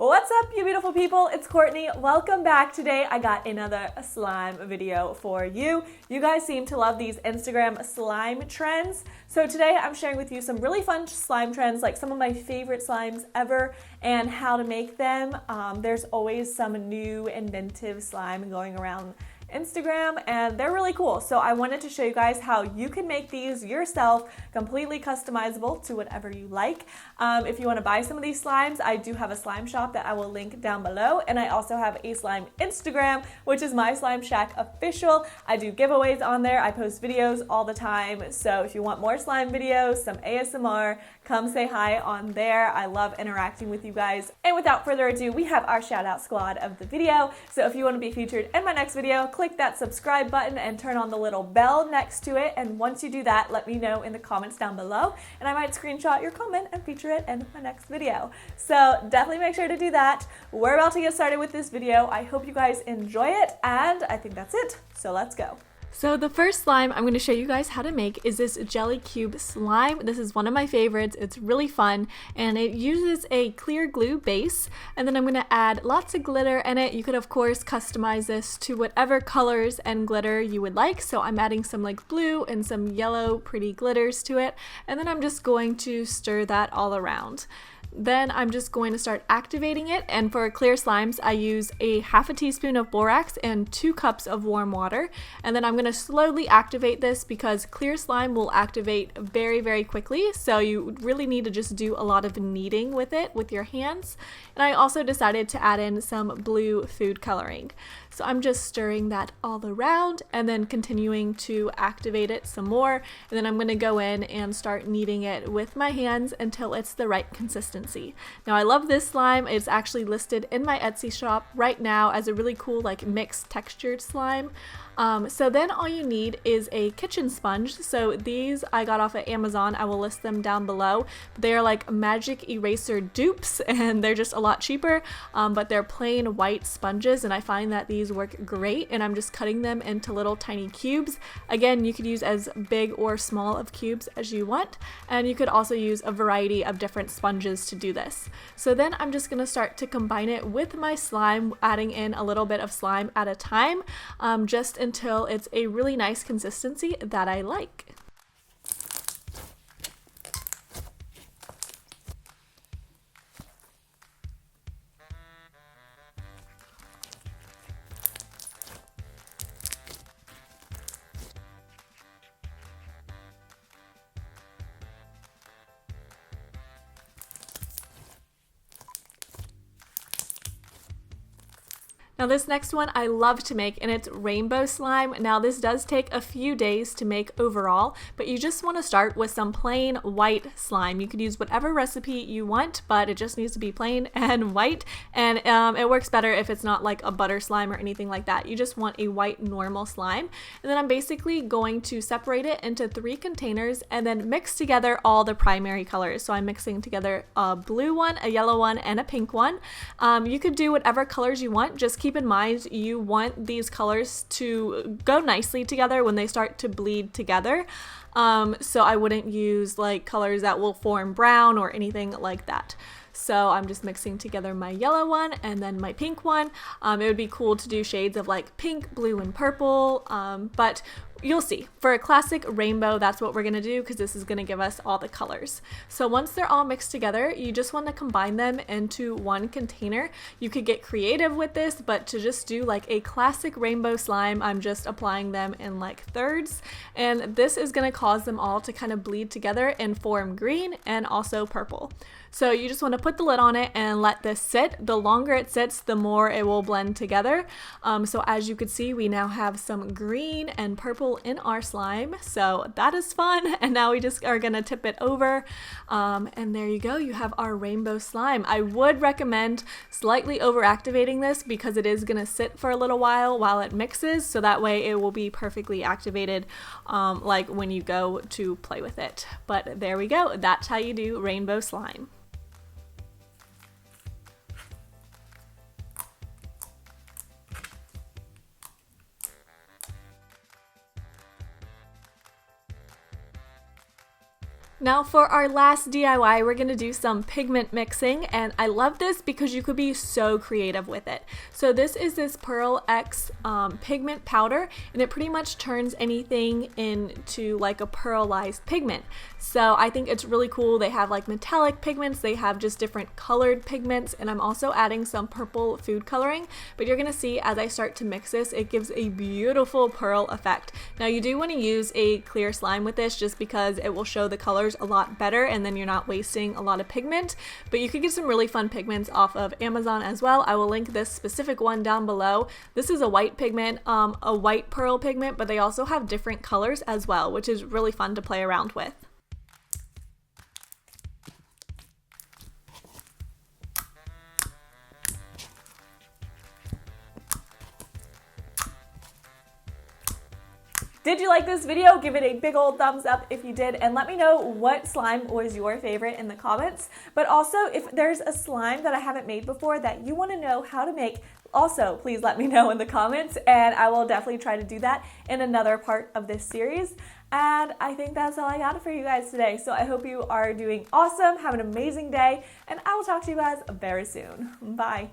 What's up, you beautiful people? It's Courtney. Welcome back. Today I got another slime video for you. You guys seem to love these Instagram slime trends. So today I'm sharing with you some really fun slime trends, like some of my favorite slimes ever and how to make them. There's always some new inventive slime going around Instagram and they're really cool. So I wanted to show you guys how you can make these yourself, completely customizable to whatever you like. If you want to buy some of these slimes, I do have a slime shop that I will link down below, and I also have a slime Instagram, which is my Slime Shack official. I do giveaways on there. I post videos all the time. So if you want more slime videos, some ASMR, come say hi on there. I love interacting with you guys. And without further ado, we have our shout out squad of the video. So if you want to be featured in my next video, click that subscribe button and turn on the little bell next to it. And once you do that, let me know in the comments down below, and I might screenshot your comment and feature it in my next video. So definitely make sure to do that. We're about to get started with this video. I hope you guys enjoy it, and I think that's it. So let's go. So the first slime I'm going to show you guys how to make is this jelly cube slime. This is one of my favorites. It's really fun, and it uses a clear glue base, and then I'm going to add lots of glitter in it. You could of course customize this to whatever colors and glitter you would like. So I'm adding some like blue and some yellow pretty glitters to it, and then I'm just going to stir that all around. Then I'm just going to start activating it, and for clear slimes I use a half a teaspoon of borax and 2 cups of warm water, and then I'm going to slowly activate this because clear slime will activate very quickly, so you really need to just do a lot of kneading with it with your hands. And I also decided to add in some blue food coloring. So I'm just stirring that all around and then continuing to activate it some more, and then I'm going to go in and start kneading it with my hands until it's the right consistency. Now I love this slime. It's actually listed in my Etsy shop right now as a really cool like mixed textured slime. So then all you need is a kitchen sponge. So these I got off of Amazon. I will list them down below. They are like magic eraser dupes, and they're just a lot cheaper, but they're plain white sponges, and I find that these work great, and I'm just cutting them into little tiny cubes. Again, you could use as big or small of cubes as you want, and you could also use a variety of different sponges to do this. So then I'm just going to start to combine it with my slime, adding in a little bit of slime at a time, just until it's a really nice consistency that I like. Now this next one I love to make, and it's rainbow slime. Now this does take a few days to make overall, but you just want to start with some plain white slime. You could use whatever recipe you want, but it just needs to be plain and white, and it works better if it's not like a butter slime or anything like that. You just want a white normal slime. And then I'm basically going to separate it into 3 containers and then mix together all the primary colors. So I'm mixing together a blue one, a yellow one, and a pink one. You could do whatever colors you want. Just keep in mind you want these colors to go nicely together when they start to bleed together. So I wouldn't use like colors that will form brown or anything like that. So I'm just mixing together my yellow one and then my pink one. It would be cool to do shades of like pink, blue, and purple, but you'll see. For a classic rainbow, that's what we're going to do because this is going to give us all the colors. So once they're all mixed together, you just want to combine them into one container. You could get creative with this, but to just do like a classic rainbow slime, I'm just applying them in like thirds. And this is going to cause them all to kind of bleed together and form green and also purple. So you just want to put the lid on it and let this sit. The longer it sits, the more it will blend together. So as you can see, we now have some green and purple in our slime. So that is fun. And now we just are going to tip it over. And there you go. You have our rainbow slime. I would recommend slightly over activating this because it is going to sit for a little while it mixes. So that way it will be perfectly activated like when you go to play with it. But there we go. That's how you do rainbow slime. Now for our last DIY, we're going to do some pigment mixing, and I love this because you could be so creative with it. So this is this Pearl X pigment powder, and it pretty much turns anything into like a pearlized pigment. So I think it's really cool. They have like metallic pigments, they have just different colored pigments, and I'm also adding some purple food coloring, but you're going to see as I start to mix this, it gives a beautiful pearl effect. Now you do want to use a clear slime with this just because it will show the colors a lot better, and then you're not wasting a lot of pigment. But you could get some really fun pigments off of Amazon as well. I will link this specific one down below. This is a white pigment, a white pearl pigment, but they also have different colors as well, which is really fun to play around with. Did you like this video? Give it a big old thumbs up if you did, and let me know what slime was your favorite in the comments. But also, if there's a slime that I haven't made before that you want to know how to make, also please let me know in the comments, and I will definitely try to do that in another part of this series. And I think that's all I got for you guys today. So I hope you are doing awesome, have an amazing day, and I will talk to you guys very soon. Bye.